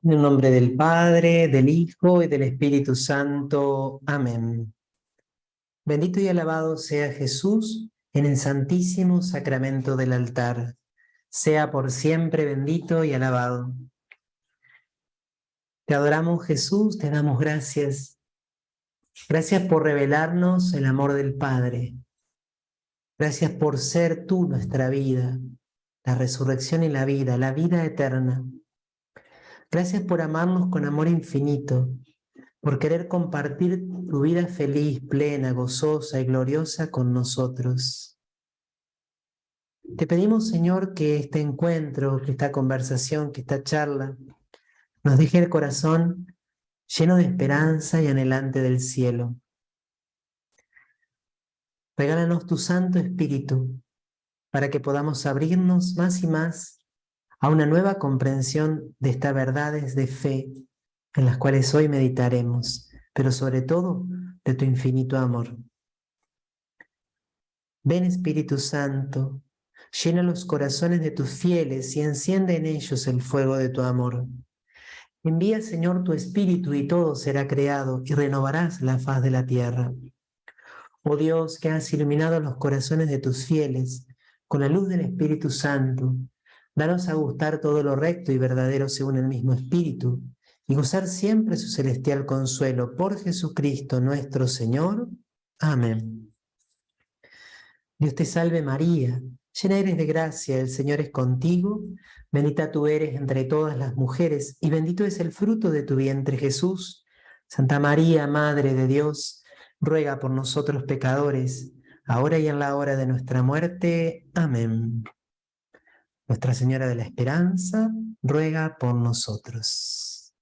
En el nombre del Padre, del Hijo y del Espíritu Santo. Amén. Bendito y alabado sea Jesús en el santísimo sacramento del altar. Sea por siempre bendito y alabado. Te adoramos, Jesús, te damos gracias. Gracias por revelarnos el amor del Padre. Gracias por ser tú nuestra vida, la resurrección y la vida eterna. Gracias por amarnos con amor infinito, por querer compartir tu vida feliz, plena, gozosa y gloriosa con nosotros. Te pedimos, Señor, que este encuentro, que esta conversación, que esta charla, nos deje el corazón lleno de esperanza y anhelante del cielo. Regálanos tu Santo Espíritu para que podamos abrirnos más y más a una nueva comprensión de estas verdades de fe en las cuales hoy meditaremos, pero sobre todo de tu infinito amor. Ven, Espíritu Santo, llena los corazones de tus fieles y enciende en ellos el fuego de tu amor. Envía, Señor, tu Espíritu y todo será creado y renovarás la faz de la tierra. Oh Dios, que has iluminado los corazones de tus fieles con la luz del Espíritu Santo, danos a gustar todo lo recto y verdadero según el mismo Espíritu y gozar siempre su celestial consuelo por Jesucristo nuestro Señor. Amén. Dios te salve María, llena eres de gracia, el Señor es contigo, bendita tú eres entre todas las mujeres y bendito es el fruto de tu vientre Jesús. Santa María, Madre de Dios, ruega por nosotros pecadores, ahora y en la hora de nuestra muerte. Amén. Nuestra Señora de la Esperanza, ruega por nosotros.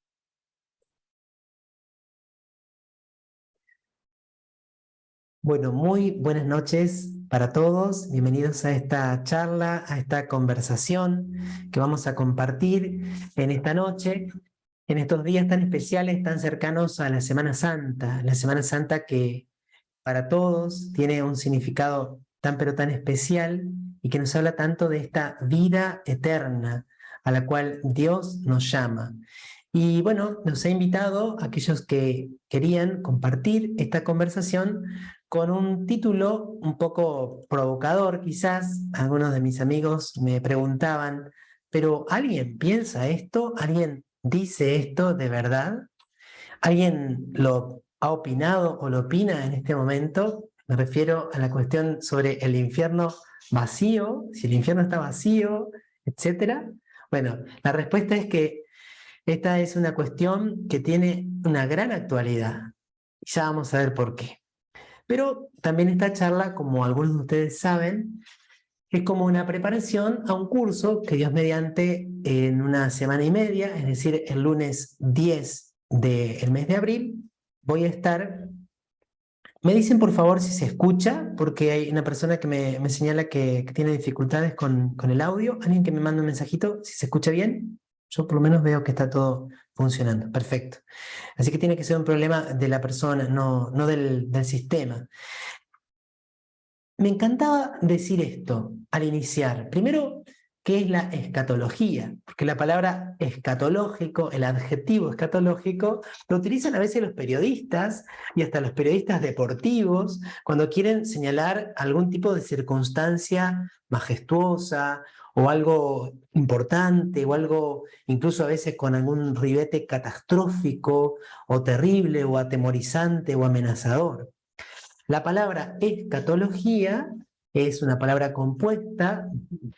Bueno, muy buenas noches para todos. Bienvenidos a esta charla, a esta conversación que vamos a compartir en esta noche, en estos días tan especiales, tan cercanos a la Semana Santa que para todos tiene un significado tan pero tan especial y que nos habla tanto de esta vida eterna a la cual Dios nos llama. Y bueno, nos ha invitado a aquellos que querían compartir esta conversación con un título un poco provocador, quizás. Algunos de mis amigos me preguntaban, ¿pero alguien piensa esto? ¿Alguien dice esto de verdad? ¿Alguien lo ha opinado o lo opina en este momento? Me refiero a la cuestión sobre el infierno vacío, si el infierno está vacío, etcétera. Bueno, la respuesta es que esta es una cuestión que tiene una gran actualidad. Ya vamos a ver por qué. Pero también esta charla, como algunos de ustedes saben, es como una preparación a un curso que Dios mediante en una semana y media, es decir, el lunes 10 del mes de abril, voy a estar. Me dicen por favor si se escucha, porque hay una persona que me señala que tiene dificultades con el audio. Alguien que me manda un mensajito, si se escucha bien. Yo por lo menos veo que está todo funcionando. Perfecto. Así que tiene que ser un problema de la persona, no del sistema. Me encantaba decir esto al iniciar. Primero, ¿qué es la escatología? Porque la palabra escatológico, el adjetivo escatológico, lo utilizan a veces los periodistas y hasta los periodistas deportivos cuando quieren señalar algún tipo de circunstancia majestuosa o algo importante o algo incluso a veces con algún ribete catastrófico o terrible o atemorizante o amenazador. La palabra escatología es una palabra compuesta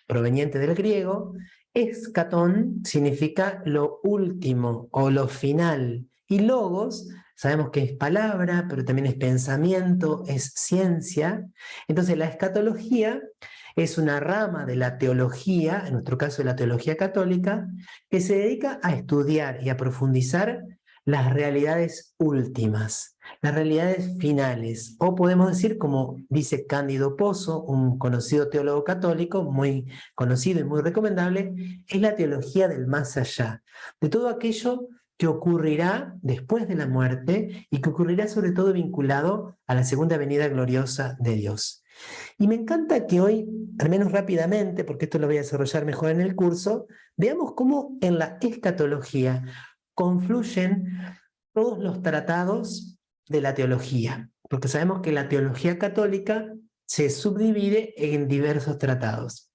proveniente del griego. Escatón significa lo último o lo final. Y logos, sabemos que es palabra, pero también es pensamiento, es ciencia. Entonces la escatología es una rama de la teología, en nuestro caso de la teología católica, que se dedica a estudiar y a profundizar las realidades últimas, las realidades finales, o podemos decir, como dice Cándido Pozo, un conocido teólogo católico, muy conocido y muy recomendable, es la teología del más allá, de todo aquello que ocurrirá después de la muerte y que ocurrirá sobre todo vinculado a la segunda venida gloriosa de Dios. Y me encanta que hoy, al menos rápidamente, porque esto lo voy a desarrollar mejor en el curso, veamos cómo en la escatología confluyen todos los tratados de la teología, porque sabemos que la teología católica se subdivide en diversos tratados.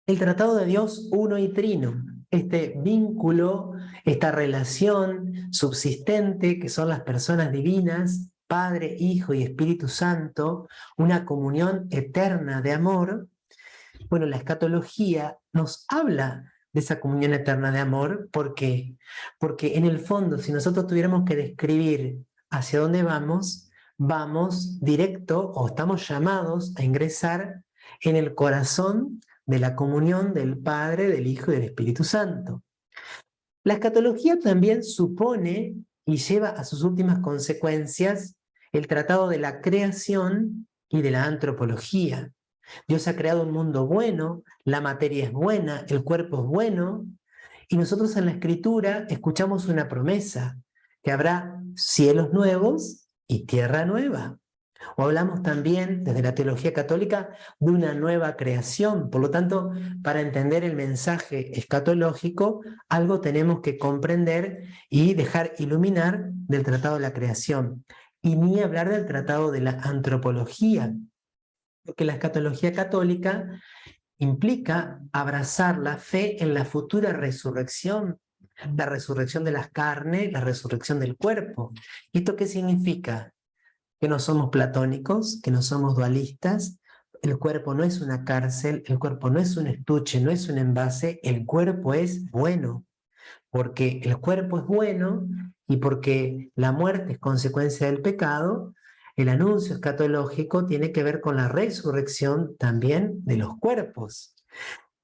El tratado de Dios uno y trino, este vínculo, esta relación subsistente que son las personas divinas, Padre, Hijo y Espíritu Santo, una comunión eterna de amor. Bueno, la escatología nos habla de esa comunión eterna de amor. ¿Por qué? Porque en el fondo, si nosotros tuviéramos que describir hacia dónde vamos, vamos directo o estamos llamados a ingresar en el corazón de la comunión del Padre, del Hijo y del Espíritu Santo. La escatología también supone y lleva a sus últimas consecuencias el tratado de la creación y de la antropología. Dios ha creado un mundo bueno, la materia es buena, el cuerpo es bueno, y nosotros en la Escritura escuchamos una promesa, que habrá cielos nuevos y tierra nueva. O hablamos también, desde la teología católica, de una nueva creación. Por lo tanto, para entender el mensaje escatológico, algo tenemos que comprender y dejar iluminar del tratado de la creación. Y ni hablar del tratado de la antropología, porque la escatología católica implica abrazar la fe en la futura resurrección, la resurrección de las carnes, la resurrección del cuerpo. ¿Y esto qué significa? Que no somos platónicos, que no somos dualistas. El cuerpo no es una cárcel, el cuerpo no es un estuche, no es un envase, el cuerpo es bueno, porque el cuerpo es bueno y porque la muerte es consecuencia del pecado. El anuncio escatológico tiene que ver con la resurrección también de los cuerpos.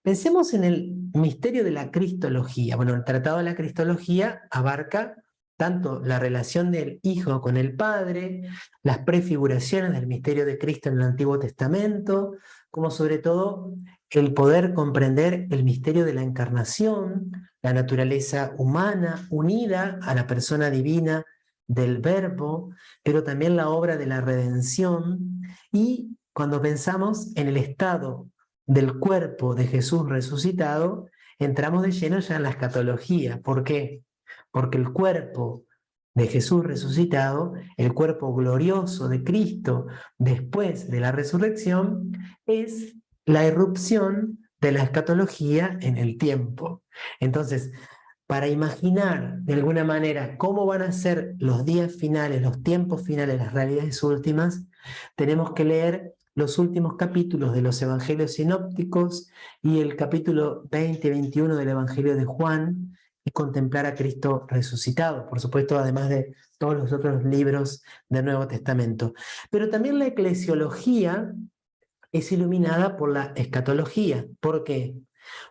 Pensemos en el misterio de la cristología. Bueno, el tratado de la cristología abarca tanto la relación del Hijo con el Padre, las prefiguraciones del misterio de Cristo en el Antiguo Testamento, como sobre todo el poder comprender el misterio de la encarnación, la naturaleza humana unida a la persona divina del Verbo, pero también la obra de la redención. Y cuando pensamos en el estado del cuerpo de Jesús resucitado, entramos de lleno ya en la escatología. ¿Por qué? Porque el cuerpo de Jesús resucitado, el cuerpo glorioso de Cristo después de la resurrección, es la irrupción de la escatología en el tiempo. Entonces, para imaginar de alguna manera cómo van a ser los días finales, los tiempos finales, las realidades últimas, tenemos que leer los últimos capítulos de los evangelios sinópticos y el capítulo 20 y 21 del Evangelio de Juan y contemplar a Cristo resucitado, por supuesto, además de todos los otros libros del Nuevo Testamento. Pero también la eclesiología es iluminada por la escatología. ¿Por qué?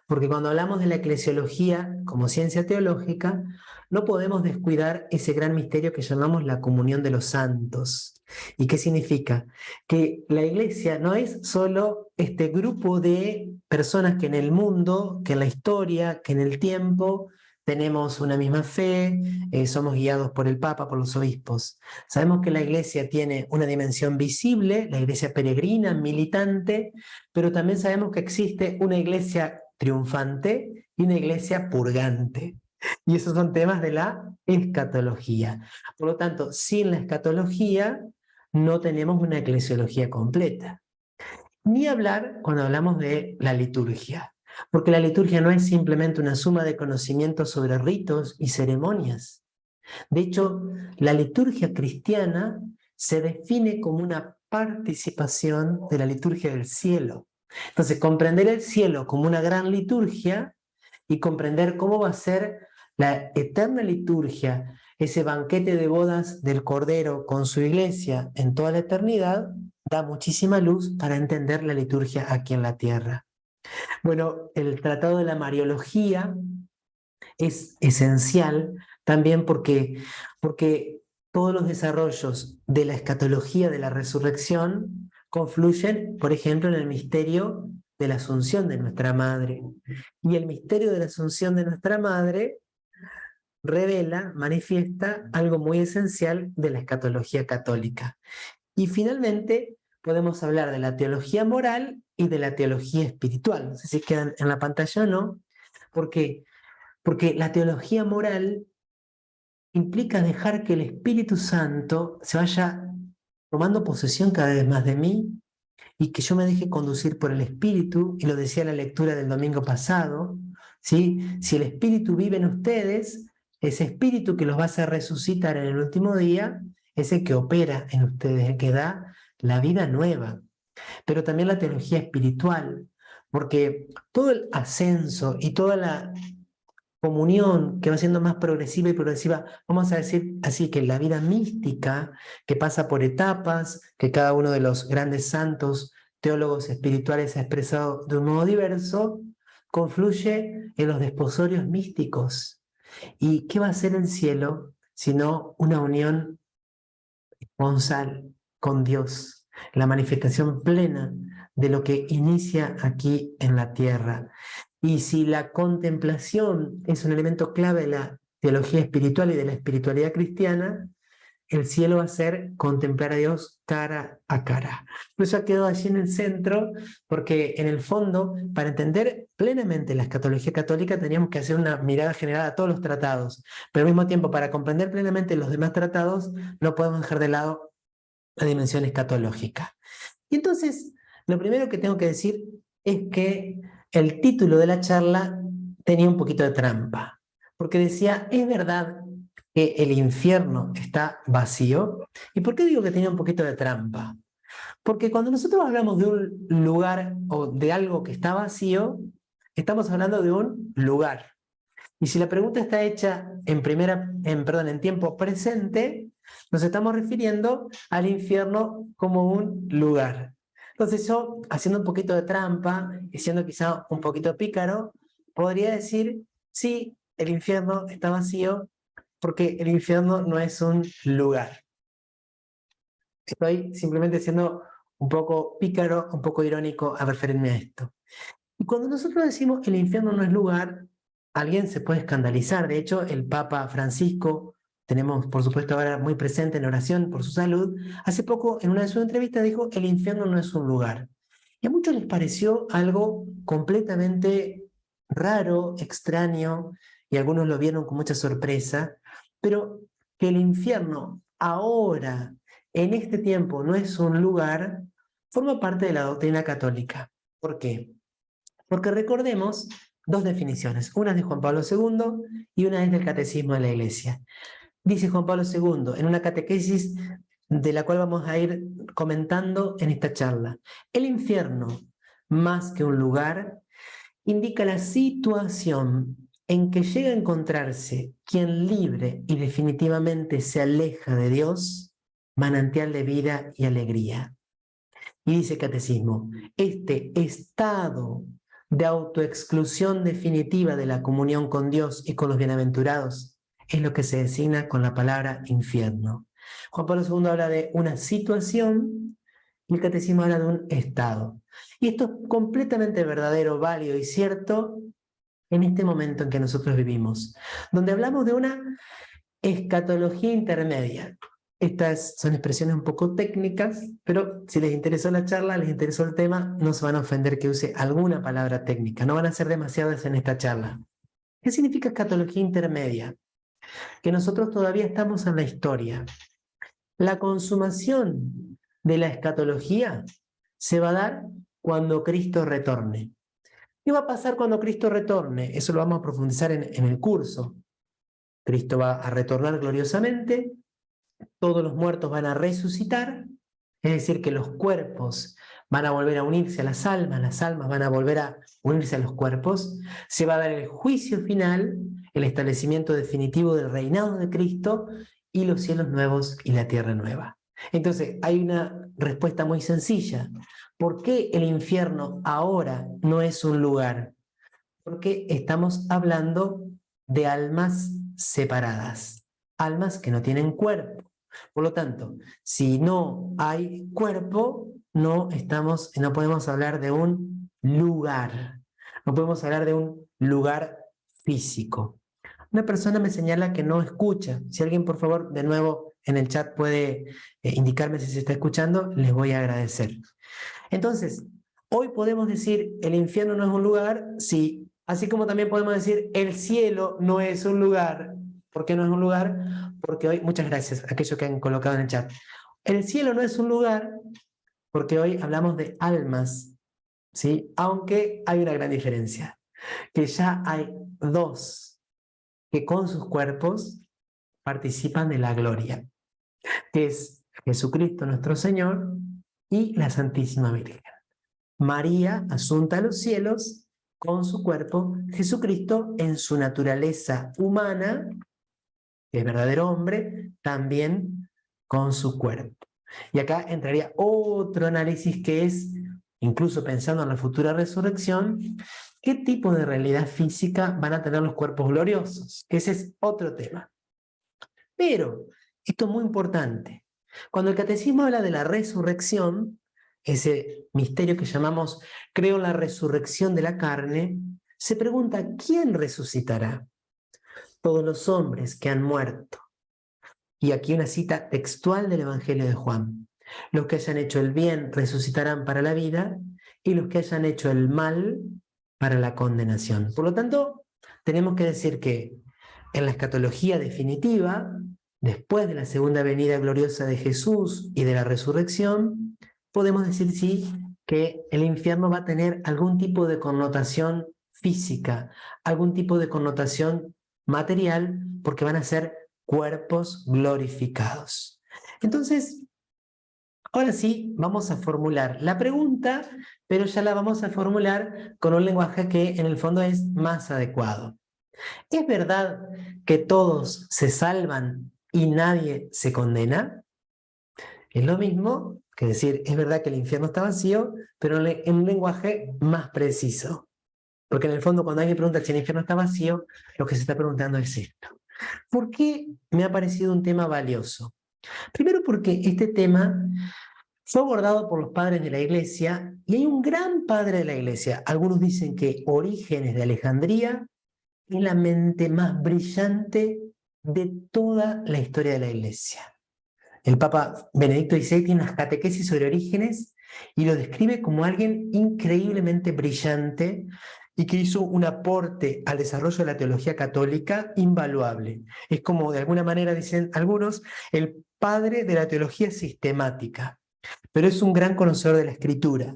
Porque cuando hablamos de la eclesiología como ciencia teológica, no podemos descuidar ese gran misterio que llamamos la comunión de los santos. ¿Y qué significa? Que la iglesia no es solo este grupo de personas que en el mundo, que en la historia, que en el tiempo tenemos una misma fe, somos guiados por el Papa, por los obispos. Sabemos que la iglesia tiene una dimensión visible, la iglesia peregrina, militante, pero también sabemos que existe una iglesia triunfante y una iglesia purgante. Y esos son temas de la escatología. Por lo tanto, sin la escatología no tenemos una eclesiología completa. Ni hablar cuando hablamos de la liturgia, porque la liturgia no es simplemente una suma de conocimientos sobre ritos y ceremonias. De hecho, la liturgia cristiana se define como una participación de la liturgia del cielo. Entonces, comprender el cielo como una gran liturgia y comprender cómo va a ser la eterna liturgia, ese banquete de bodas del Cordero con su iglesia en toda la eternidad, da muchísima luz para entender la liturgia aquí en la tierra. Bueno, el Tratado de la Mariología es esencial también porque todos los desarrollos de la escatología de la resurrección confluyen, por ejemplo, en el misterio de la Asunción de nuestra Madre. Y el misterio de la Asunción de nuestra Madre revela, manifiesta algo muy esencial de la escatología católica. Y finalmente podemos hablar de la teología moral y de la teología espiritual. No sé si quedan en la pantalla o no, porque la teología moral implica dejar que el Espíritu Santo se vaya tomando posesión cada vez más de mí y que yo me deje conducir por el Espíritu, y lo decía la lectura del domingo pasado, ¿sí? Si el Espíritu vive en ustedes, ese Espíritu que los va a hacer resucitar en el último día, es el que opera en ustedes, el que da la vida nueva, pero también la teología espiritual, porque todo el ascenso y toda la comunión que va siendo más progresiva y progresiva, vamos a decir así, que la vida mística, que pasa por etapas, que cada uno de los grandes santos teólogos espirituales ha expresado de un modo diverso, confluye en los desposorios místicos. ¿Y qué va a ser el cielo sino una unión esponsal con Dios, la manifestación plena de lo que inicia aquí en la tierra? Y si la contemplación es un elemento clave de la teología espiritual y de la espiritualidad cristiana, el cielo va a ser contemplar a Dios cara a cara. Por eso ha quedado allí en el centro, porque en el fondo, para entender plenamente la escatología católica, teníamos que hacer una mirada general a todos los tratados, pero al mismo tiempo, para comprender plenamente los demás tratados, no podemos dejar de lado la dimensión escatológica. Y entonces, lo primero que tengo que decir es que el título de la charla tenía un poquito de trampa, porque decía, ¿es verdad que el infierno está vacío? ¿Y por qué digo que tenía un poquito de trampa? Porque cuando nosotros hablamos de un lugar o de algo que está vacío, estamos hablando de un lugar. Y si la pregunta está hecha en tiempo presente, nos estamos refiriendo al infierno como un lugar. Entonces yo, haciendo un poquito de trampa y siendo quizá un poquito pícaro, podría decir, sí, el infierno está vacío porque el infierno no es un lugar. Estoy simplemente siendo un poco pícaro, un poco irónico al referirme a esto. Y cuando nosotros decimos que el infierno no es lugar, alguien se puede escandalizar. De hecho, el Papa Francisco, tenemos por supuesto ahora muy presente en oración por su salud, hace poco en una de sus entrevistas dijo, el infierno no es un lugar. Y a muchos les pareció algo completamente raro, extraño, y algunos lo vieron con mucha sorpresa, pero que el infierno ahora, en este tiempo, no es un lugar, forma parte de la doctrina católica. ¿Por qué? Porque recordemos dos definiciones, una es de Juan Pablo II y una es del Catecismo de la Iglesia. Dice Juan Pablo II en una catequesis de la cual vamos a ir comentando en esta charla. El infierno, más que un lugar, indica la situación en que llega a encontrarse quien libre y definitivamente se aleja de Dios, manantial de vida y alegría. Y dice el Catecismo, este estado de autoexclusión definitiva de la comunión con Dios y con los bienaventurados es lo que se designa con la palabra infierno. Juan Pablo II habla de una situación y el Catecismo habla de un estado. Y esto es completamente verdadero, válido y cierto en este momento en que nosotros vivimos, donde hablamos de una escatología intermedia. Estas son expresiones un poco técnicas, pero si les interesó la charla, les interesó el tema, no se van a ofender que use alguna palabra técnica, no van a ser demasiadas en esta charla. ¿Qué significa escatología intermedia? Que nosotros todavía estamos en la historia. La consumación de la escatología se va a dar cuando Cristo retorne. ¿Qué va a pasar cuando Cristo retorne? Eso lo vamos a profundizar en el curso. Cristo va a retornar gloriosamente, todos los muertos van a resucitar, es decir, que los cuerpos van a volver a unirse a las almas van a volver a unirse a los cuerpos, se va a dar el juicio final, el establecimiento definitivo del reinado de Cristo y los cielos nuevos y la tierra nueva. Entonces, hay una respuesta muy sencilla. ¿Por qué el infierno ahora no es un lugar? Porque estamos hablando de almas separadas, almas que no tienen cuerpo. Por lo tanto, si no hay cuerpo, no podemos hablar de un lugar, no podemos hablar de un lugar físico. Una persona me señala que no escucha. Si alguien, por favor, de nuevo en el chat puede indicarme si se está escuchando, les voy a agradecer. Entonces, hoy podemos decir el infierno no es un lugar, sí, así como también podemos decir el cielo no es un lugar, ¿Por qué no es un lugar? Porque hoy, muchas gracias a aquellos que han colocado en el chat. El cielo no es un lugar porque hoy hablamos de almas, ¿sí? Aunque hay una gran diferencia, que ya hay dos que con sus cuerpos participan de la gloria, que es Jesucristo nuestro Señor y la Santísima Virgen. María, asunta a los cielos, con su cuerpo, Jesucristo en su naturaleza humana, que es verdadero hombre, también con su cuerpo. Y acá entraría otro análisis que es, incluso pensando en la futura resurrección, ¿qué tipo de realidad física van a tener los cuerpos gloriosos? Ese es otro tema. Pero, esto es muy importante, cuando el catecismo habla de la resurrección, ese misterio que llamamos creo en la resurrección de la carne, se pregunta, ¿quién resucitará? Todos los hombres que han muerto. Y aquí una cita textual del Evangelio de Juan. Los que hayan hecho el bien resucitarán para la vida y los que hayan hecho el mal para la condenación. Por lo tanto, tenemos que decir que en la escatología definitiva, después de la segunda venida gloriosa de Jesús y de la resurrección, podemos decir sí que el infierno va a tener algún tipo de connotación física, algún tipo de connotación material, porque van a ser cuerpos glorificados. Entonces, ahora sí, vamos a formular la pregunta, pero ya la vamos a formular con un lenguaje que en el fondo es más adecuado. ¿Es verdad que todos se salvan y nadie se condena? Es lo mismo que decir, es verdad que el infierno está vacío, pero en un lenguaje más preciso. Porque en el fondo, cuando alguien pregunta si el infierno está vacío, lo que se está preguntando es esto. ¿Por qué me ha parecido un tema valioso? Primero porque este tema fue abordado por los padres de la Iglesia y hay un gran padre de la Iglesia. Algunos dicen que Orígenes de Alejandría es la mente más brillante de toda la historia de la Iglesia. El Papa Benedicto XVI tiene unas catequesis sobre Orígenes y lo describe como alguien increíblemente brillante y que hizo un aporte al desarrollo de la teología católica invaluable. Es como, de alguna manera, dicen algunos, el padre de la teología sistemática, pero es un gran conocedor de la Escritura.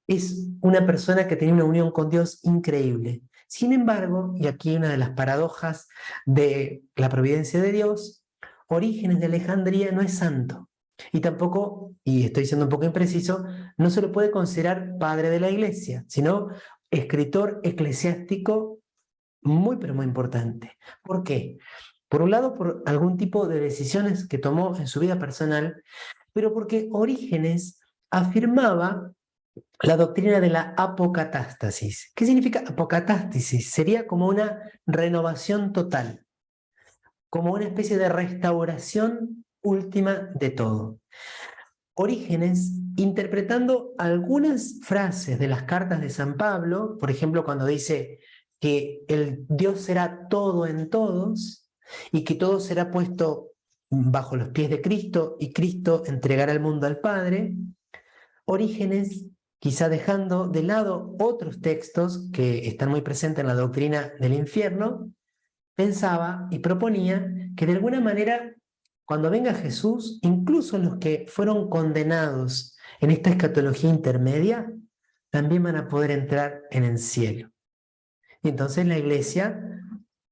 Es una persona que tenía una unión con Dios increíble. Sin embargo, y aquí una de las paradojas de la providencia de Dios, Orígenes de Alejandría no es santo. Y tampoco, y estoy siendo un poco impreciso, no se lo puede considerar padre de la Iglesia, sino escritor eclesiástico muy, pero muy importante. ¿Por qué? Por un lado, por algún tipo de decisiones que tomó en su vida personal, pero porque Orígenes afirmaba la doctrina de la apocatástasis. ¿Qué significa apocatástasis? Sería como una renovación total, como una especie de restauración última de todo. Orígenes, interpretando algunas frases de las cartas de San Pablo, por ejemplo, cuando dice que el Dios será todo en todos y que todo será puesto bajo los pies de Cristo y Cristo entregará el mundo al Padre, Orígenes, quizá dejando de lado otros textos que están muy presentes en la doctrina del infierno, pensaba y proponía que de alguna manera, cuando venga Jesús, incluso los que fueron condenados en esta escatología intermedia, también van a poder entrar en el cielo. Y entonces la Iglesia,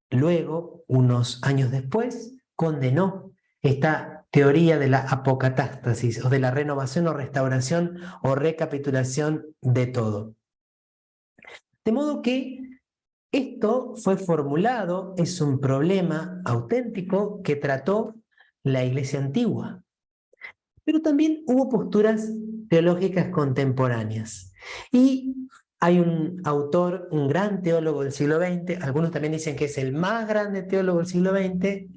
luego, unos años después, condenó esta teoría de la apocatástasis, o de la renovación o restauración o recapitulación de todo. De modo que esto fue formulado, es un problema auténtico que trató la Iglesia antigua. Pero también hubo posturas teológicas contemporáneas. Y hay un autor, un gran teólogo del siglo XX, algunos también dicen que es el más grande teólogo del siglo XX,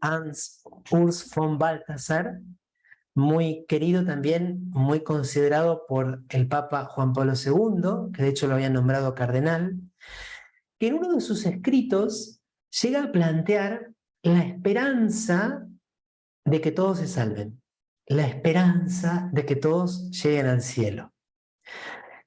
Hans Urs von Balthasar, muy querido también, muy considerado por el Papa Juan Pablo II, que de hecho lo habían nombrado cardenal, que en uno de sus escritos llega a plantear la esperanza de que todos se salven, la esperanza de que todos lleguen al cielo.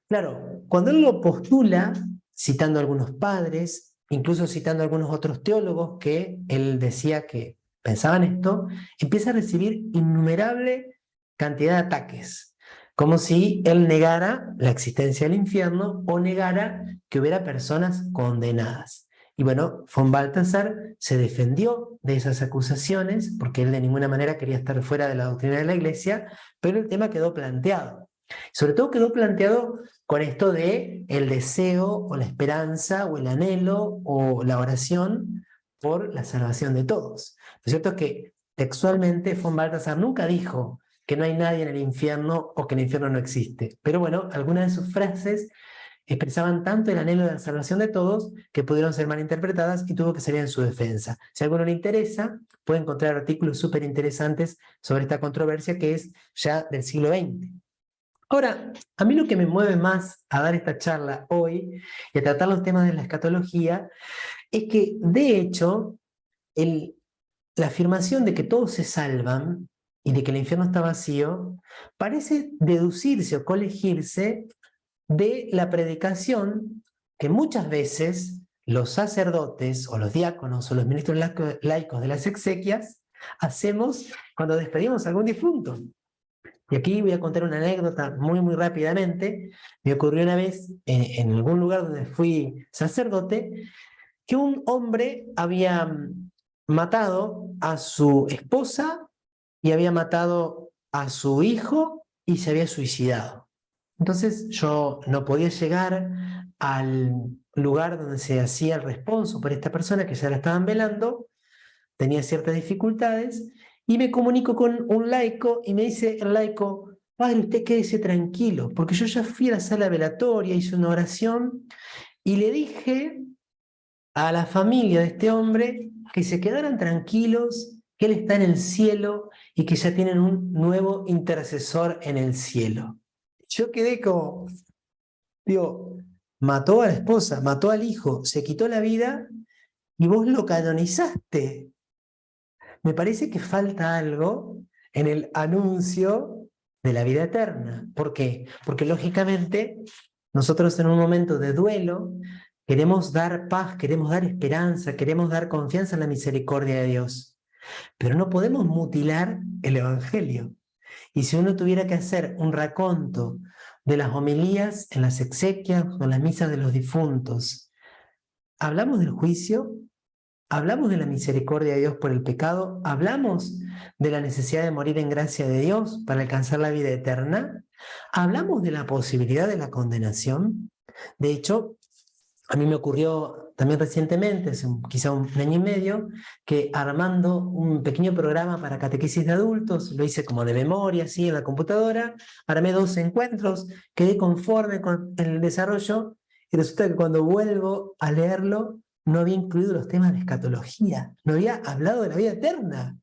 Claro, cuando él lo postula, citando a algunos padres, incluso citando a algunos otros teólogos que él decía que pensaban esto, empieza a recibir innumerable cantidad de ataques, como si él negara la existencia del infierno o negara que hubiera personas condenadas. Y bueno, von Balthasar se defendió de esas acusaciones porque él de ninguna manera quería estar fuera de la doctrina de la Iglesia, pero el tema quedó planteado. Sobre todo quedó planteado con esto de el deseo o la esperanza o el anhelo o la oración por la salvación de todos. Lo cierto es que textualmente von Balthasar nunca dijo que no hay nadie en el infierno o que el infierno no existe. Pero bueno, algunas de sus frases expresaban tanto el anhelo de la salvación de todos que pudieron ser malinterpretadas y tuvo que salir en su defensa. Si a alguno le interesa, puede encontrar artículos súper interesantes sobre esta controversia que es ya del siglo XX. Ahora, a mí lo que me mueve más a dar esta charla hoy y a tratar los temas de la escatología es que, de hecho, la afirmación de que todos se salvan y de que el infierno está vacío parece deducirse o colegirse de la predicación que muchas veces los sacerdotes o los diáconos o los ministros laicos de las exequias hacemos cuando despedimos a algún difunto. Y aquí voy a contar una anécdota muy rápidamente. Me ocurrió una vez en algún lugar donde fui sacerdote que un hombre había matado a su esposa y había matado a su hijo y se había suicidado. Entonces yo no podía llegar al lugar donde se hacía el responso por esta persona que ya la estaban velando, tenía ciertas dificultades, y me comunico con un laico y me dice el laico: padre, usted quédese tranquilo, porque yo ya fui a la sala velatoria, hice una oración y le dije a la familia de este hombre que se quedaran tranquilos, que él está en el cielo y que ya tienen un nuevo intercesor en el cielo. Yo quedé como, digo, mató a la esposa, mató al hijo, se quitó la vida y vos lo canonizaste. Me parece que falta algo en el anuncio de la vida eterna. ¿Por qué? Porque lógicamente nosotros en un momento de duelo queremos dar paz, queremos dar esperanza, queremos dar confianza en la misericordia de Dios, pero no podemos mutilar el Evangelio. Y si uno tuviera que hacer un raconto de las homilías en las exequias o en las misas de los difuntos, ¿hablamos del juicio? ¿Hablamos de la misericordia de Dios por el pecado? ¿Hablamos de la necesidad de morir en gracia de Dios para alcanzar la vida eterna? ¿Hablamos de la posibilidad de la condenación? De hecho, a mí me ocurrió también recientemente, hace quizá un año y medio, que armando un pequeño programa para catequesis de adultos, lo hice como de memoria, así en la computadora, armé 2 encuentros, quedé conforme con el desarrollo y resulta que cuando vuelvo a leerlo no había incluido los temas de escatología, no había hablado de la vida eterna.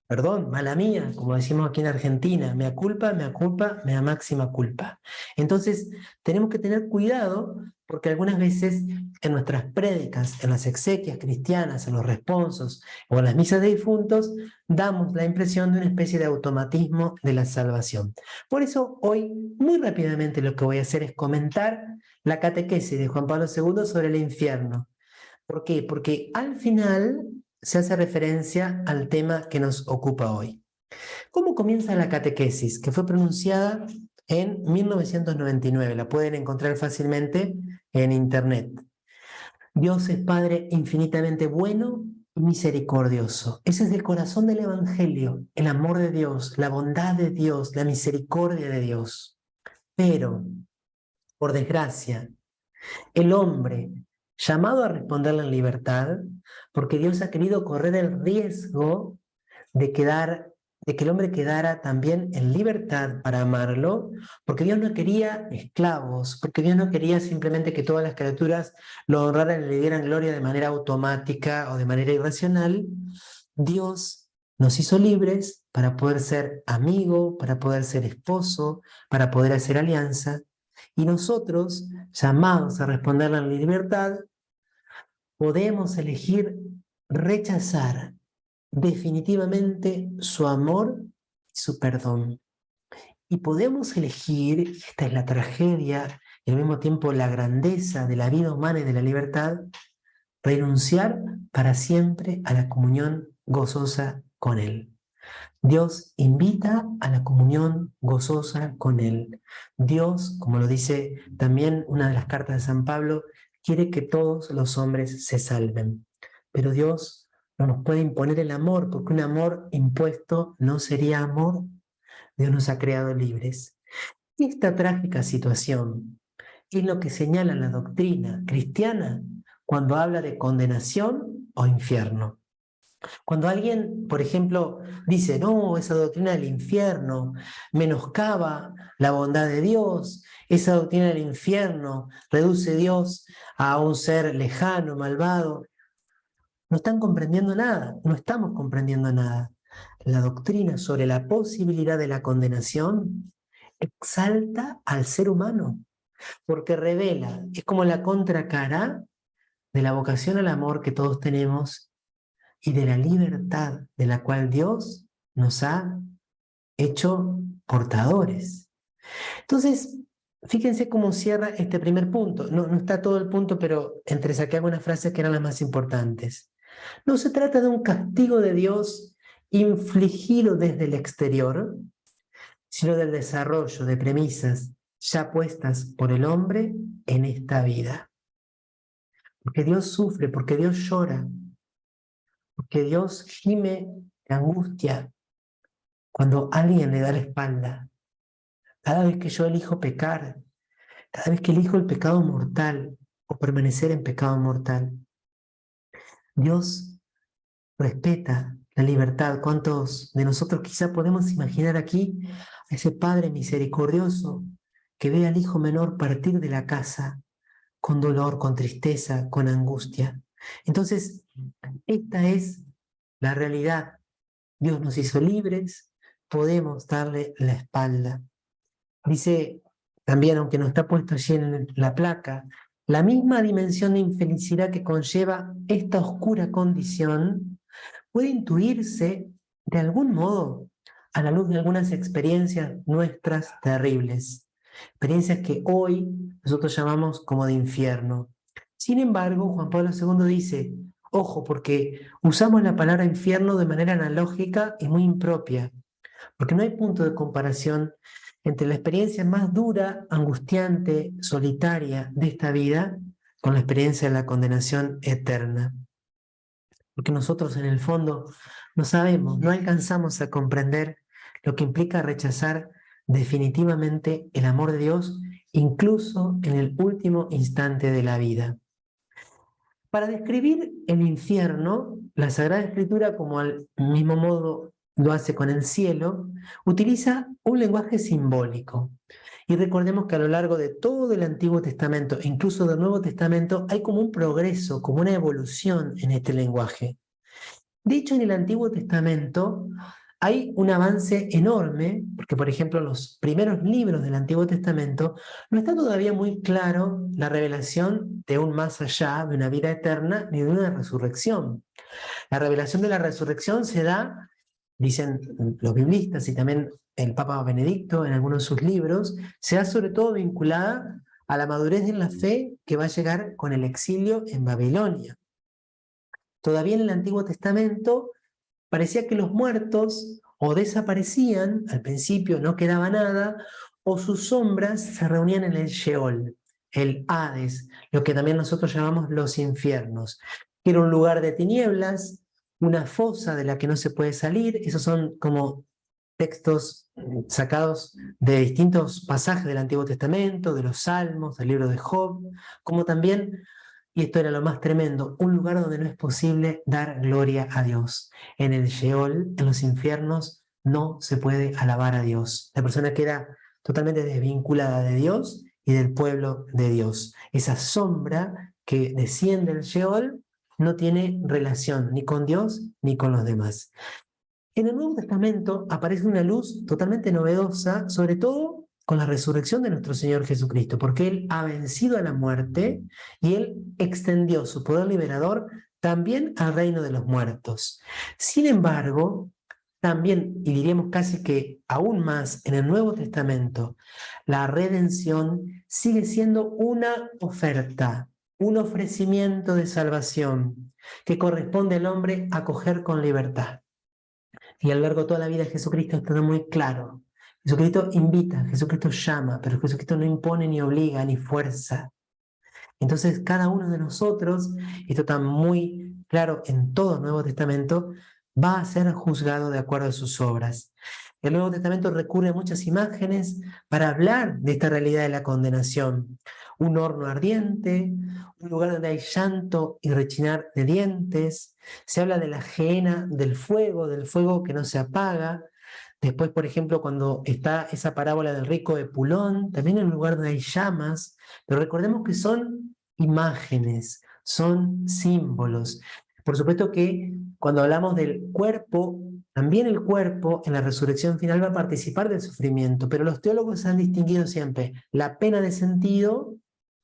Perdón, mala mía, como decimos aquí en Argentina, mea culpa, mea máxima culpa. Entonces, tenemos que tener cuidado porque algunas veces en nuestras prédicas, en las exequias cristianas, en los responsos o en las misas de difuntos, damos la impresión de una especie de automatismo de la salvación. Por eso, hoy, muy rápidamente, lo que voy a hacer es comentar la catequesis de Juan Pablo II sobre el infierno. ¿Por qué? Porque al final se hace referencia al tema que nos ocupa hoy. ¿Cómo comienza la catequesis? Que fue pronunciada en 1999. La pueden encontrar fácilmente en internet. Dios es Padre infinitamente bueno y misericordioso. Ese es el corazón del Evangelio, el amor de Dios, la bondad de Dios, la misericordia de Dios. Pero, por desgracia, el hombre, llamado a responderle en libertad, porque Dios ha querido correr el riesgo de que el hombre quedara también en libertad para amarlo, porque Dios no quería esclavos, porque Dios no quería simplemente que todas las criaturas lo honraran y le dieran gloria de manera automática o de manera irracional. Dios nos hizo libres para poder ser amigo, para poder ser esposo, para poder hacer alianza. Y nosotros, llamados a responderle en libertad, podemos elegir rechazar definitivamente su amor y su perdón. Y podemos elegir, y esta es la tragedia y al mismo tiempo la grandeza de la vida humana y de la libertad, renunciar para siempre a la comunión gozosa con Él. Dios invita a la comunión gozosa con Él. Dios, como lo dice también una de las cartas de San Pablo, quiere que todos los hombres se salven. Pero Dios no nos puede imponer el amor, porque un amor impuesto no sería amor. Dios nos ha creado libres. Y esta trágica situación es lo que señala la doctrina cristiana cuando habla de condenación o infierno. Cuando alguien, por ejemplo, dice, no, esa doctrina del infierno menoscaba la bondad de Dios, esa doctrina del infierno reduce a Dios a un ser lejano, malvado, no están comprendiendo nada, no estamos comprendiendo nada. La doctrina sobre la posibilidad de la condenación exalta al ser humano, porque revela, es como la contracara de la vocación al amor que todos tenemos y de la libertad de la cual Dios nos ha hecho portadores. Entonces, fíjense cómo cierra este primer punto. No está todo el punto, pero entresaqué algunas frases que eran las más importantes. No se trata de un castigo de Dios infligido desde el exterior, sino del desarrollo de premisas ya puestas por el hombre en esta vida. Porque Dios sufre, porque Dios llora, porque Dios gime de angustia cuando alguien le da la espalda. Cada vez que yo elijo pecar, cada vez que elijo el pecado mortal o permanecer en pecado mortal, Dios respeta la libertad. ¿Cuántos de nosotros quizá podemos imaginar aquí a ese Padre misericordioso que ve al hijo menor partir de la casa con dolor, con tristeza, con angustia? Entonces, esta es la realidad. Dios nos hizo libres, podemos darle la espalda. Dice también, aunque no está puesto allí en la placa, la misma dimensión de infelicidad que conlleva esta oscura condición puede intuirse de algún modo a la luz de algunas experiencias nuestras terribles, experiencias que hoy nosotros llamamos como de infierno. Sin embargo, Juan Pablo II dice, ojo, porque usamos la palabra infierno de manera analógica y muy impropia, porque no hay punto de comparación entre la experiencia más dura, angustiante, solitaria de esta vida con la experiencia de la condenación eterna. Porque nosotros en el fondo no sabemos, no alcanzamos a comprender lo que implica rechazar definitivamente el amor de Dios, incluso en el último instante de la vida. Para describir el infierno, la Sagrada Escritura, como al mismo modo lo hace con el cielo, utiliza un lenguaje simbólico. Y recordemos que a lo largo de todo el Antiguo Testamento, incluso del Nuevo Testamento, hay como un progreso, como una evolución en este lenguaje. De hecho, en el Antiguo Testamento hay un avance enorme, porque por ejemplo en los primeros libros del Antiguo Testamento no está todavía muy claro la revelación de un más allá, de una vida eterna, ni de una resurrección. La revelación de la resurrección se da, dicen los biblistas y también el Papa Benedicto en algunos de sus libros, se da sobre todo vinculada a la madurez en la fe que va a llegar con el exilio en Babilonia. Todavía en el Antiguo Testamento parecía que los muertos o desaparecían, al principio no quedaba nada, o sus sombras se reunían en el Sheol, el Hades, lo que también nosotros llamamos los infiernos, que era un lugar de tinieblas, una fosa de la que no se puede salir. Esos son como textos sacados de distintos pasajes del Antiguo Testamento, de los Salmos, del libro de Job, como también, y esto era lo más tremendo, un lugar donde no es posible dar gloria a Dios. En el Sheol, en los infiernos, no se puede alabar a Dios. La persona queda totalmente desvinculada de Dios y del pueblo de Dios. Esa sombra que desciende del Sheol no tiene relación ni con Dios ni con los demás. En el Nuevo Testamento aparece una luz totalmente novedosa, sobre todo con la resurrección de nuestro Señor Jesucristo, porque Él ha vencido a la muerte y Él extendió su poder liberador también al reino de los muertos. Sin embargo, también, y diríamos casi que aún más en el Nuevo Testamento, la redención sigue siendo una oferta. un ofrecimiento de salvación que corresponde al hombre acoger con libertad. Y a lo largo de toda la vida de Jesucristo está muy claro. Jesucristo invita, Jesucristo llama, pero Jesucristo no impone ni obliga ni fuerza. Entonces cada uno de nosotros, esto está muy claro en todo el Nuevo Testamento, va a ser juzgado de acuerdo a sus obras. El Nuevo Testamento recurre a muchas imágenes para hablar de esta realidad de la condenación. Un horno ardiente, un lugar donde hay llanto y rechinar de dientes. Se habla de la gehenna, del fuego que no se apaga. Después, por ejemplo, cuando está esa parábola del rico Epulón, también en un lugar donde hay llamas, pero recordemos que son imágenes, son símbolos. Por supuesto que cuando hablamos del cuerpo, también el cuerpo en la resurrección final va a participar del sufrimiento, pero los teólogos han distinguido siempre la pena de sentido,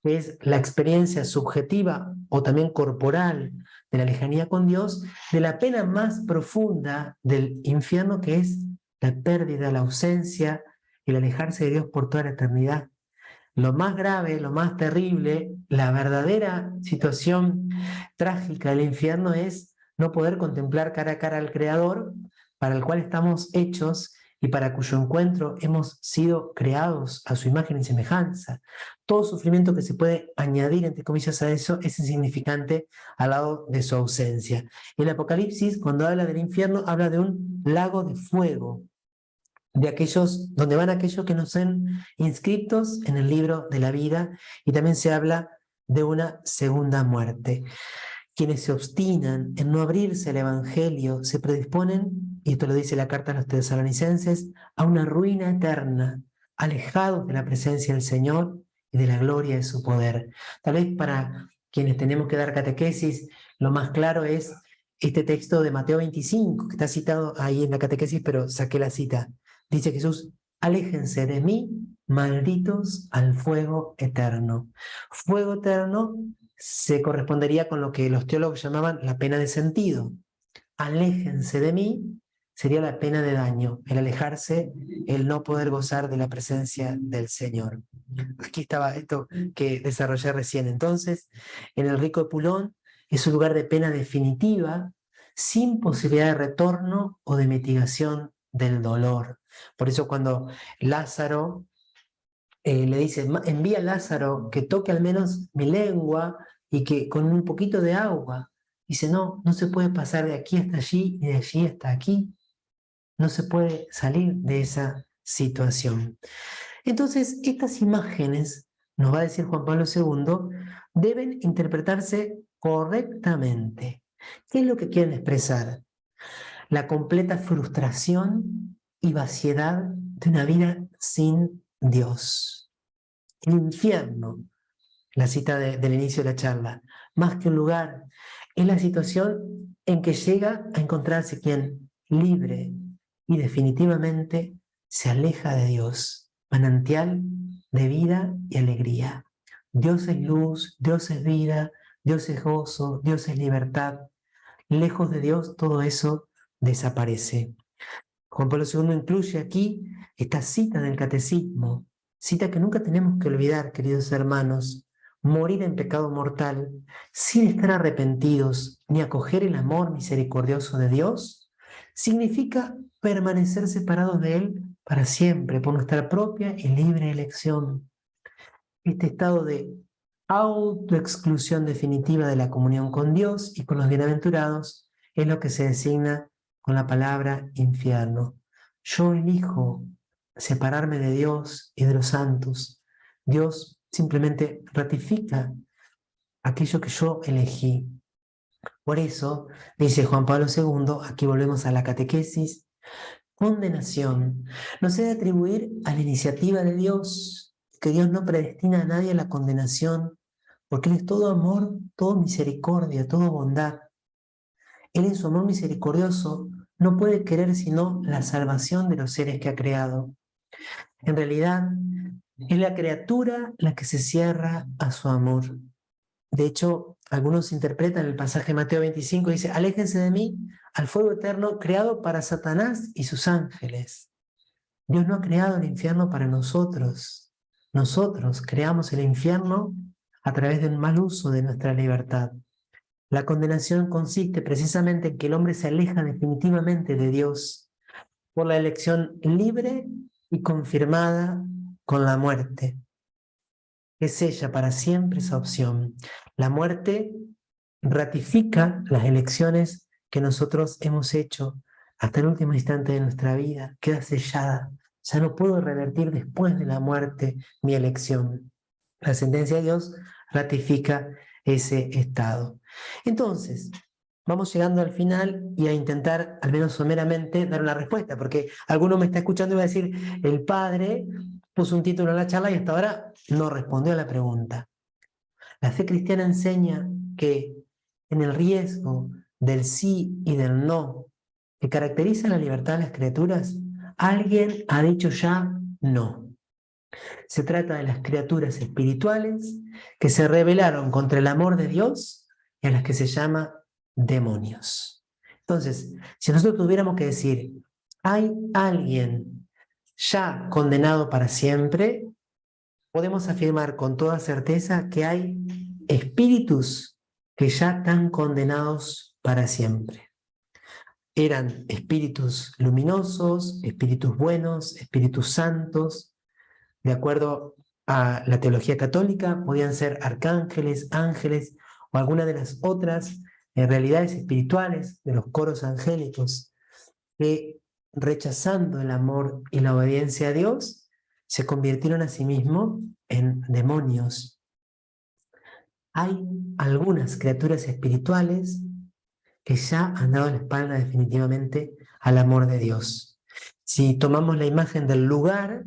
que es la experiencia subjetiva o también corporal de la lejanía con Dios, de la pena más profunda del infierno, que es la pérdida, la ausencia, el alejarse de Dios por toda la eternidad. Lo más grave, lo más terrible, la verdadera situación trágica del infierno es no poder contemplar cara a cara al Creador, para el cual estamos hechos y para cuyo encuentro hemos sido creados a su imagen y semejanza. Todo sufrimiento que se puede añadir, entre comillas, a eso es insignificante al lado de su ausencia. El Apocalipsis, cuando habla del infierno, habla de un lago de fuego, de aquellos, donde van aquellos que no son inscritos en el libro de la vida, y también se habla de una segunda muerte. Quienes se obstinan en no abrirse al Evangelio se predisponen, y esto lo dice la carta a los tesalonicenses, a una ruina eterna, alejados de la presencia del Señor y de la gloria de su poder. Tal vez para quienes tenemos que dar catequesis, lo más claro es este texto de Mateo 25, que está citado ahí en la catequesis, pero saqué la cita. Dice Jesús: aléjense de mí, malditos, al fuego eterno. Fuego eterno se correspondería con lo que los teólogos llamaban la pena de sentido. Aléjense de mí sería la pena de daño, el alejarse, el no poder gozar de la presencia del Señor. Aquí estaba esto que desarrollé recién. Entonces, en el rico Epulón es un lugar de pena definitiva, sin posibilidad de retorno o de mitigación del dolor. Por eso cuando Lázaro le dice: envía a Lázaro que toque al menos mi lengua y que con un poquito de agua. Dice: no, no se puede pasar de aquí hasta allí y de allí hasta aquí. No se puede salir de esa situación. Entonces, estas imágenes, nos va a decir Juan Pablo II, deben interpretarse correctamente. ¿Qué es lo que quieren expresar? La completa frustración y vaciedad de una vida sin Dios. El infierno, la cita del inicio de la charla, más que un lugar, es la situación en que llega a encontrarse quien libre y definitivamente se aleja de Dios, manantial de vida y alegría. Dios es luz, Dios es vida, Dios es gozo, Dios es libertad. Lejos de Dios todo eso desaparece. Juan Pablo II incluye aquí esta cita del catecismo, cita que nunca tenemos que olvidar, queridos hermanos: morir en pecado mortal sin estar arrepentidos ni acoger el amor misericordioso de Dios significa permanecer separados de Él para siempre por nuestra propia y libre elección. Este estado de autoexclusión definitiva de la comunión con Dios y con los bienaventurados es lo que se designa con la palabra infierno. Yo elijo separarme de Dios y de los santos. Dios simplemente ratifica aquello que yo elegí. Por eso, dice Juan Pablo II, aquí volvemos a la catequesis: condenación no se debe atribuir a la iniciativa de Dios, que Dios no predestina a nadie a la condenación, porque Él es todo amor, todo misericordia, todo bondad. Él, en su amor misericordioso, no puede querer sino la salvación de los seres que ha creado. En realidad, es la criatura la que se cierra a su amor. De hecho, algunos interpretan el pasaje de Mateo 25 y dice: aléjense de mí, al fuego eterno creado para Satanás y sus ángeles. Dios no ha creado el infierno para nosotros. Nosotros creamos el infierno a través del mal uso de nuestra libertad. La condenación consiste precisamente en que el hombre se aleja definitivamente de Dios por la elección libre y confirmada con la muerte. Es ella para siempre esa opción. La muerte ratifica las elecciones que nosotros hemos hecho hasta el último instante de nuestra vida. Queda sellada. Ya no puedo revertir después de la muerte mi elección. La sentencia de Dios ratifica ese estado. Entonces, vamos llegando al final y a intentar, al menos someramente, dar una respuesta, porque alguno me está escuchando y va a decir, el padre puso un título en la charla y hasta ahora no respondió a la pregunta. La fe cristiana enseña que en el riesgo del sí y del no que caracteriza la libertad de las criaturas, alguien ha dicho ya no. Se trata de las criaturas espirituales que se rebelaron contra el amor de Dios y a las que se llama demonios. Entonces, si nosotros tuviéramos que decir, ¿hay alguien ya condenado para siempre? Podemos afirmar con toda certeza que hay espíritus que ya están condenados para siempre. Eran espíritus luminosos, espíritus buenos, espíritus santos. De acuerdo a la teología católica, podían ser arcángeles, ángeles o alguna de las otras realidades espirituales de los coros angélicos que, rechazando el amor y la obediencia a Dios, se convirtieron a sí mismos en demonios. Hay algunas criaturas espirituales que ya han dado la espalda definitivamente al amor de Dios. Si tomamos la imagen del lugar,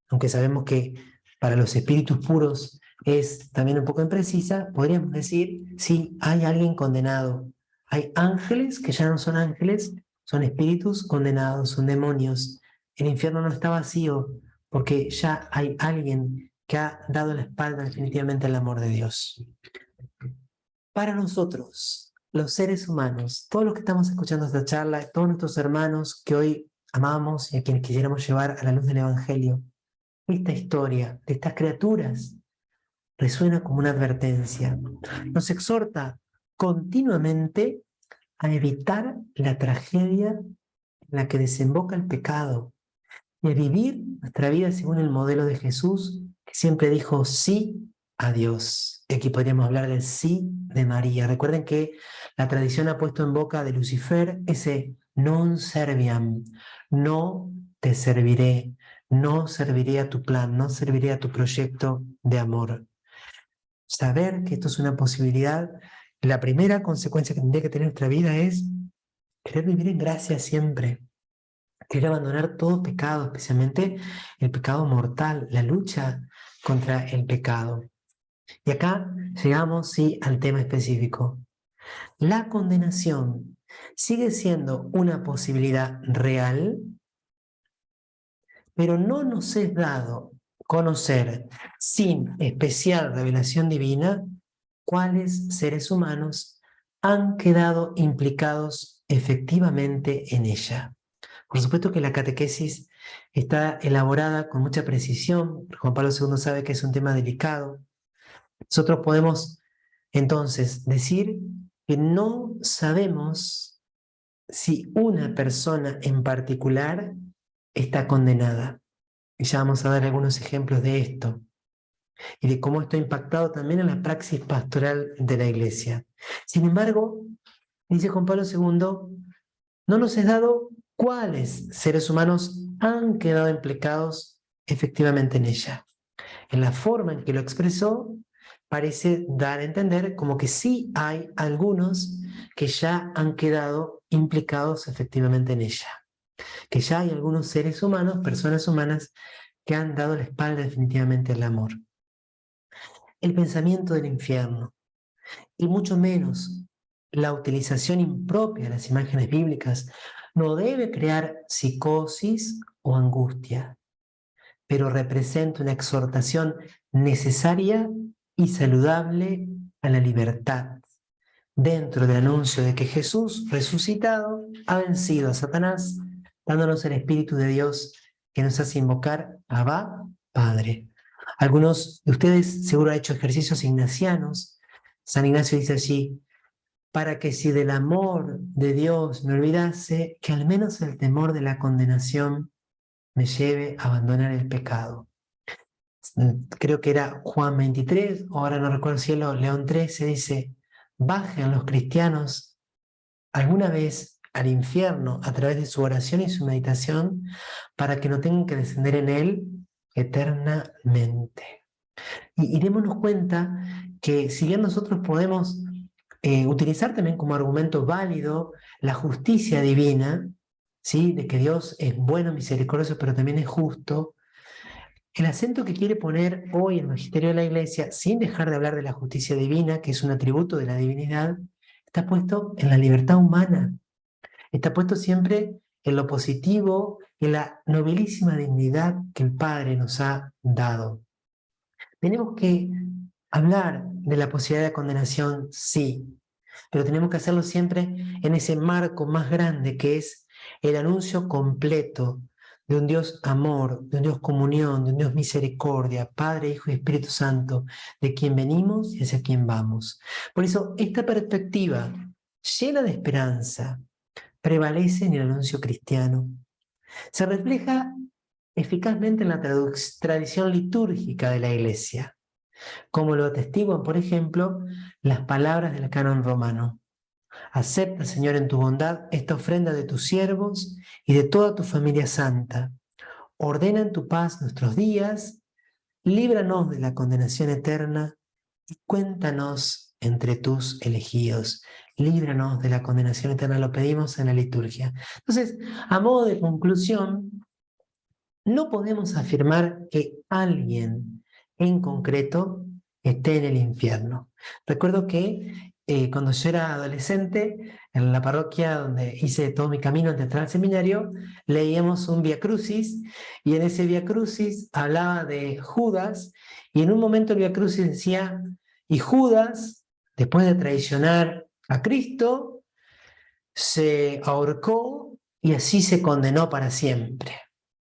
aunque sabemos que para los espíritus puros es también un poco imprecisa, podríamos decir, sí, hay alguien condenado. Hay ángeles que ya no son ángeles, son espíritus condenados, son demonios. El infierno no está vacío porque ya hay alguien que ha dado la espalda definitivamente al amor de Dios. Para nosotros, los seres humanos, todos los que estamos escuchando esta charla, todos nuestros hermanos que hoy amamos y a quienes quisiéramos llevar a la luz del Evangelio, esta historia de estas criaturas resuena como una advertencia. Nos exhorta continuamente a evitar la tragedia en la que desemboca el pecado y a vivir nuestra vida según el modelo de Jesús, que siempre dijo sí a Dios. Y aquí podríamos hablar del sí de María. Recuerden que la tradición ha puesto en boca de Lucifer ese non serviam, no te serviré, no serviré a tu plan, no serviré a tu proyecto de amor. Saber que esto es una posibilidad, la primera consecuencia que tendría que tener nuestra vida es querer vivir en gracia siempre, querer abandonar todo pecado, especialmente el pecado mortal, la lucha contra el pecado. Y acá llegamos, sí, al tema específico. La condenación sigue siendo una posibilidad real, pero no nos es dado conocer sin especial revelación divina cuáles seres humanos han quedado implicados efectivamente en ella. Por supuesto que la catequesis está elaborada con mucha precisión. Juan Pablo II sabe que es un tema delicado. Nosotros podemos entonces decir que no sabemos si una persona en particular está condenada. Y ya vamos a dar algunos ejemplos de esto y de cómo esto ha impactado también en la praxis pastoral de la Iglesia. Sin embargo, dice Juan Pablo II, no nos es dado cuáles seres humanos han quedado implicados efectivamente en ella. En la forma en que lo expresó, parece dar a entender como que sí hay algunos que ya han quedado implicados efectivamente en ella. Que ya hay algunos seres humanos, personas humanas, que han dado la espalda definitivamente al amor. El pensamiento del infierno, y mucho menos la utilización impropia de las imágenes bíblicas, no debe crear psicosis o angustia, pero representa una exhortación necesaria y saludable a la libertad, dentro del anuncio de que Jesús resucitado ha vencido a Satanás, dándonos el Espíritu de Dios que nos hace invocar a Abba, Padre. Algunos de ustedes seguro han hecho ejercicios ignacianos. San Ignacio dice allí, para que si del amor de Dios me olvidase, que al menos el temor de la condenación me lleve a abandonar el pecado. Creo que era Juan 23, o ahora no recuerdo si era León 13, dice, bajen los cristianos alguna vez al infierno a través de su oración y su meditación para que no tengan que descender en él eternamente. Y démonos cuenta que si bien nosotros podemos utilizar también como argumento válido la justicia divina, ¿sí? De que Dios es bueno, misericordioso, pero también es justo, el acento que quiere poner hoy el magisterio de la Iglesia, sin dejar de hablar de la justicia divina, que es un atributo de la divinidad, está puesto en la libertad humana, está puesto siempre en lo positivo, en la nobilísima dignidad que el Padre nos ha dado. Tenemos que hablar de la posibilidad de condenación, sí, pero tenemos que hacerlo siempre en ese marco más grande que es el anuncio completo de un Dios amor, de un Dios comunión, de un Dios misericordia, Padre, Hijo y Espíritu Santo, de quien venimos y hacia quien vamos. Por eso, esta perspectiva llena de esperanza prevalece en el anuncio cristiano. Se refleja eficazmente en la tradición litúrgica de la Iglesia, como lo atestiguan, por ejemplo, las palabras del canon romano. Acepta, Señor, en tu bondad esta ofrenda de tus siervos y de toda tu familia santa. Ordena en tu paz nuestros días, líbranos de la condenación eterna y cuéntanos entre tus elegidos. Líbranos de la condenación eterna, lo pedimos en la liturgia. Entonces, a modo de conclusión, no podemos afirmar que alguien en concreto esté en el infierno. Recuerdo que cuando yo era adolescente, en la parroquia donde hice todo mi camino antes de entrar al seminario, leíamos un Vía Crucis, y en ese Vía Crucis hablaba de Judas, y en un momento el Vía Crucis decía, y Judas, después de traicionar a Cristo, se ahorcó y así se condenó para siempre.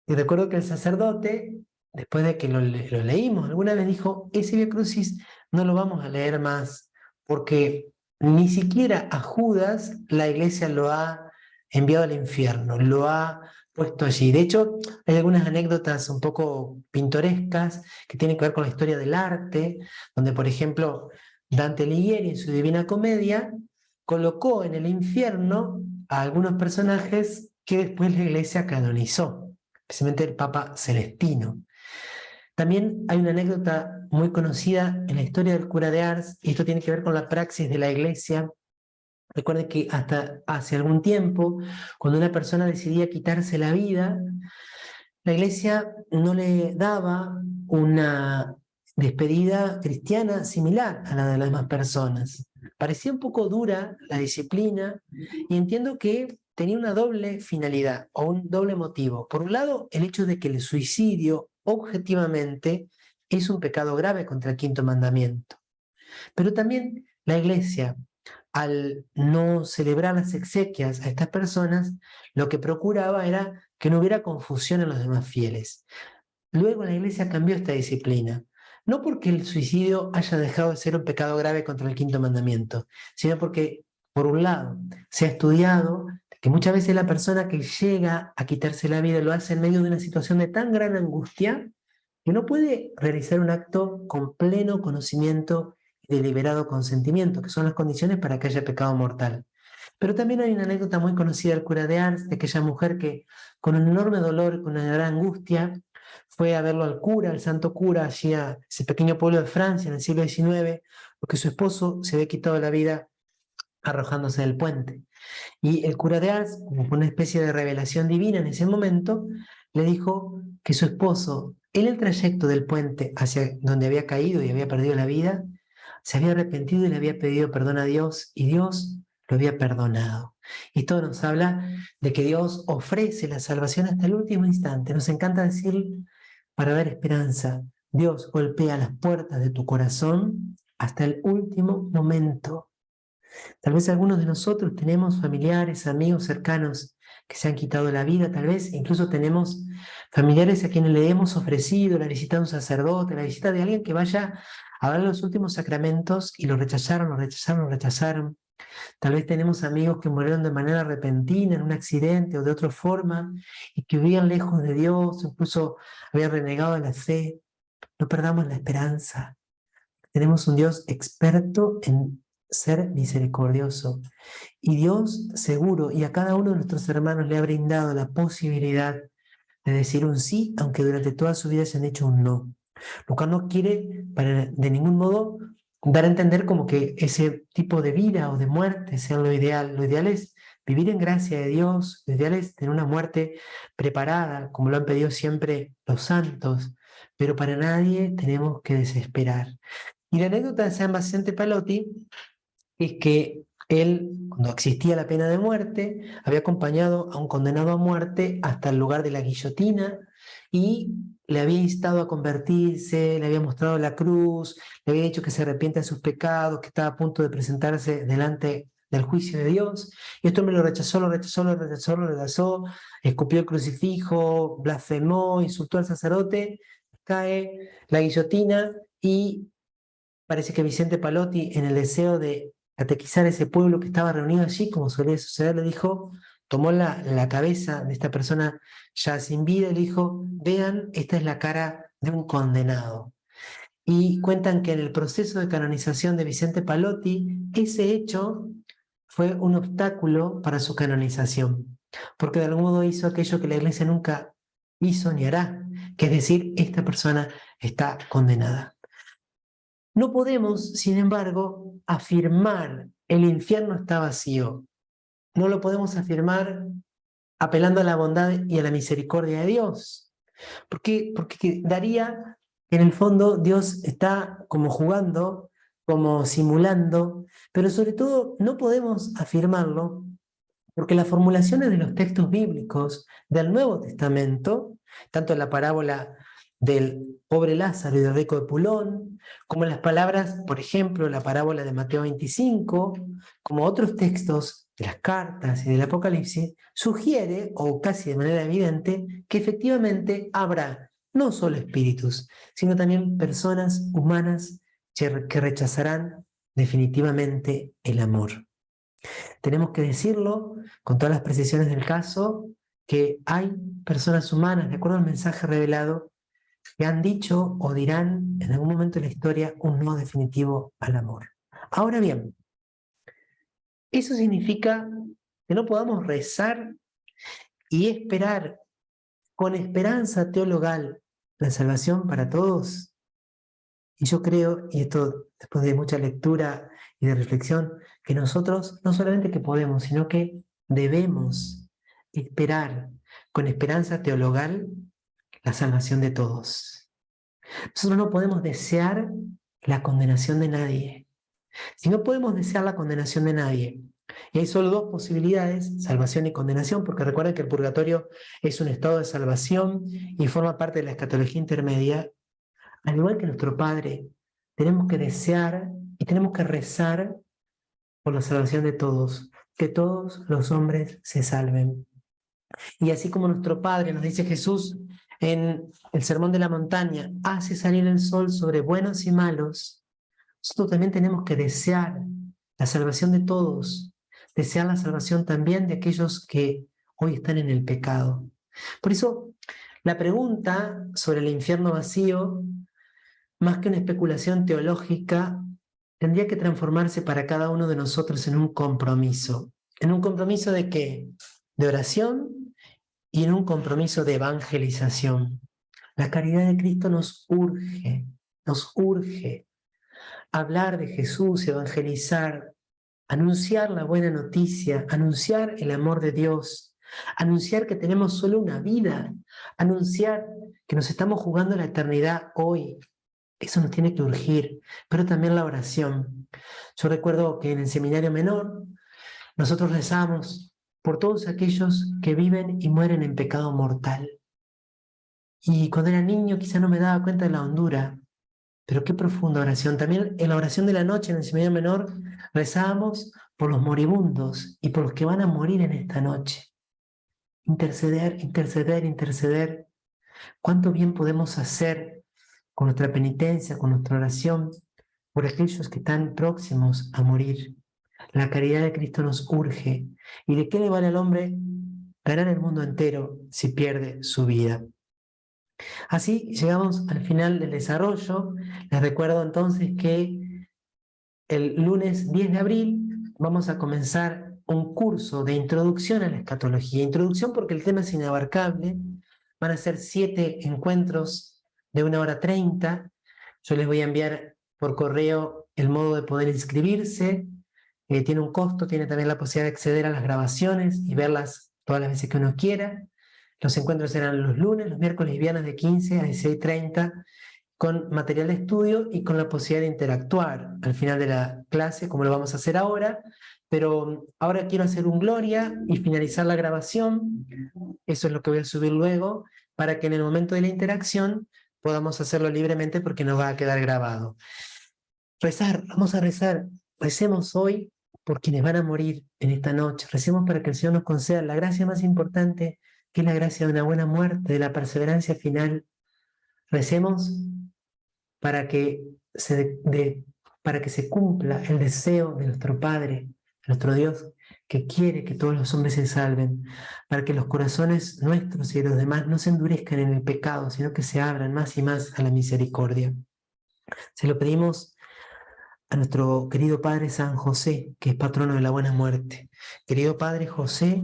Y recuerdo que el sacerdote, después de que lo leímos, alguna vez dijo, ese Vía Crucis no lo vamos a leer más, porque ni siquiera a Judas la Iglesia lo ha enviado al infierno, lo ha puesto allí. De hecho, hay algunas anécdotas un poco pintorescas que tienen que ver con la historia del arte, donde, por ejemplo, Dante Alighieri en su Divina Comedia colocó en el infierno a algunos personajes que después la Iglesia canonizó, especialmente el Papa Celestino. También hay una anécdota muy conocida en la historia del cura de Ars, y esto tiene que ver con la praxis de la Iglesia. Recuerden que hasta hace algún tiempo, cuando una persona decidía quitarse la vida, la Iglesia no le daba una despedida cristiana similar a la de las demás personas. Parecía un poco dura la disciplina, y entiendo que tenía una doble finalidad o un doble motivo. Por un lado, el hecho de que el suicidio objetivamente es un pecado grave contra el quinto mandamiento. Pero también la Iglesia, al no celebrar las exequias a estas personas, lo que procuraba era que no hubiera confusión en los demás fieles. Luego la Iglesia cambió esta disciplina, no porque el suicidio haya dejado de ser un pecado grave contra el quinto mandamiento, sino porque, por un lado, se ha estudiado que muchas veces la persona que llega a quitarse la vida lo hace en medio de una situación de tan gran angustia que no puede realizar un acto con pleno conocimiento y deliberado consentimiento, que son las condiciones para que haya pecado mortal. Pero también hay una anécdota muy conocida del cura de Ars, de aquella mujer que con un enorme dolor, con una gran angustia, fue a verlo al cura, al santo cura, allí a ese pequeño pueblo de Francia en el siglo XIX, porque su esposo se había quitado la vida arrojándose del puente. Y el cura de Ars, como una especie de revelación divina en ese momento, le dijo que su esposo, en el trayecto del puente hacia donde había caído y había perdido la vida, se había arrepentido y le había pedido perdón a Dios, y Dios lo había perdonado. Y esto nos habla de que Dios ofrece la salvación hasta el último instante. Nos encanta decir, para dar esperanza, Dios golpea las puertas de tu corazón hasta el último momento. Tal vez algunos de nosotros tenemos familiares, amigos cercanos que se han quitado la vida, tal vez incluso tenemos familiares a quienes le hemos ofrecido la visita de un sacerdote, la visita de alguien que vaya a dar los últimos sacramentos y lo rechazaron, lo rechazaron, lo rechazaron. Tal vez tenemos amigos que murieron de manera repentina en un accidente o de otra forma y que vivían lejos de Dios, incluso habían renegado de la fe. No perdamos la esperanza. Tenemos un Dios experto en ser misericordioso. Y Dios seguro, y a cada uno de nuestros hermanos le ha brindado la posibilidad de decir un sí, aunque durante toda su vida se han hecho un no. Lo cual no quiere de ningún modo dar a entender como que ese tipo de vida o de muerte sea lo ideal. Lo ideal es vivir en gracia de Dios, lo ideal es tener una muerte preparada, como lo han pedido siempre los santos, pero para nadie tenemos que desesperar. Y la anécdota de San Vicente Palotti es que él, cuando existía la pena de muerte, había acompañado a un condenado a muerte hasta el lugar de la guillotina y le había instado a convertirse, le había mostrado la cruz, le había dicho que se arrepiente de sus pecados, que estaba a punto de presentarse delante del juicio de Dios. Y esto me lo rechazó, lo rechazó, lo rechazó, lo rechazó, escupió el crucifijo, blasfemó, insultó al sacerdote, cae la guillotina y parece que Vicente Palotti, en el deseo de catequizar a ese pueblo que estaba reunido allí, como solía suceder, le dijo, tomó la cabeza de esta persona ya sin vida y le dijo, vean, esta es la cara de un condenado. Y cuentan que en el proceso de canonización de Vicente Palotti, ese hecho fue un obstáculo para su canonización, porque de algún modo hizo aquello que la Iglesia nunca hizo ni hará, que es decir, esta persona está condenada. No podemos, sin embargo, afirmar el infierno está vacío. No lo podemos afirmar apelando a la bondad y a la misericordia de Dios. Porque daría que en el fondo Dios está como jugando, como simulando, pero sobre todo no podemos afirmarlo porque las formulaciones de los textos bíblicos del Nuevo Testamento, tanto en la parábola del pobre Lázaro y del rico de Pulón, como en las palabras, por ejemplo, la parábola de Mateo 25, como otros textos de las cartas y del Apocalipsis, sugiere, o casi de manera evidente, que efectivamente habrá no solo espíritus, sino también personas humanas que rechazarán definitivamente el amor. Tenemos que decirlo con todas las precisiones del caso, que hay personas humanas, de acuerdo al mensaje revelado, que han dicho o dirán en algún momento de la historia un no definitivo al amor. Ahora bien, eso significa que no podamos rezar y esperar con esperanza teologal la salvación para todos. Y yo creo, y esto después de mucha lectura y de reflexión, que nosotros no solamente que podemos, sino que debemos esperar con esperanza teologal la salvación de todos. Nosotros no podemos desear la condenación de nadie. Si no podemos desear la condenación de nadie, y hay solo dos posibilidades, salvación y condenación, porque recuerden que el purgatorio es un estado de salvación y forma parte de la escatología intermedia. Al igual que nuestro Padre, tenemos que desear y tenemos que rezar por la salvación de todos, que todos los hombres se salven. Y así como nuestro Padre, nos dice Jesús en el Sermón de la Montaña, hace salir el sol sobre buenos y malos, nosotros también tenemos que desear la salvación de todos, desear la salvación también de aquellos que hoy están en el pecado. Por eso, la pregunta sobre el infierno vacío, más que una especulación teológica, tendría que transformarse para cada uno de nosotros en un compromiso. ¿En un compromiso de qué? De oración y en un compromiso de evangelización. La caridad de Cristo nos urge hablar de Jesús, evangelizar, anunciar la buena noticia, anunciar el amor de Dios, anunciar que tenemos solo una vida, anunciar que nos estamos jugando la eternidad hoy. Eso nos tiene que urgir, pero también la oración. Yo recuerdo que en el seminario menor nosotros rezamos por todos aquellos que viven y mueren en pecado mortal. Y cuando era niño quizá no me daba cuenta de la hondura, pero qué profunda oración. También en la oración de la noche en el seminario menor rezábamos por los moribundos y por los que van a morir en esta noche. interceder, interceder, interceder. ¿Cuánto bien podemos hacer con nuestra penitencia, con nuestra oración, por aquellos que están próximos a morir? La caridad de Cristo nos urge. ¿Y de qué le vale al hombre ganar el mundo entero si pierde su vida? Así llegamos al final del desarrollo. Les recuerdo entonces que el lunes 10 de abril vamos a comenzar un curso de introducción a la escatología. Introducción porque el tema es inabarcable. Van a ser 7 encuentros de 1 hora 30. Yo les voy a enviar por correo el modo de poder inscribirse. Tiene un costo, tiene también la posibilidad de acceder a las grabaciones y verlas todas las veces que uno quiera. Los encuentros serán los lunes, los miércoles y viernes de 15 a 16:30, con material de estudio y con la posibilidad de interactuar al final de la clase, como lo vamos a hacer ahora. Pero ahora quiero hacer un gloria y finalizar la grabación. Eso es lo que voy a subir luego, para que en el momento de la interacción podamos hacerlo libremente, porque nos va a quedar grabado. Rezar, vamos a rezar. Recemos hoy por quienes van a morir en esta noche. Recemos para que el Señor nos conceda la gracia más importante, que es la gracia de una buena muerte, de la perseverancia final. Recemos para que para que se cumpla el deseo de nuestro Padre, nuestro Dios, que quiere que todos los hombres se salven, para que los corazones nuestros y de los demás no se endurezcan en el pecado, sino que se abran más y más a la misericordia. Se lo pedimos a nuestro querido Padre San José, que es patrono de la buena muerte. Querido Padre José,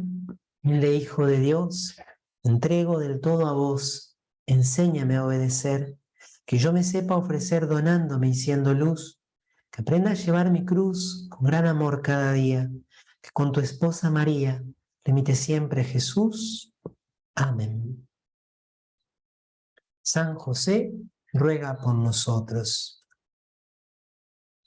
humilde Hijo de Dios, entrego del todo a vos, enséñame a obedecer, que yo me sepa ofrecer donándome y siendo luz, que aprenda a llevar mi cruz con gran amor cada día, que con tu esposa María le imite siempre a Jesús. Amén. San José, ruega por nosotros.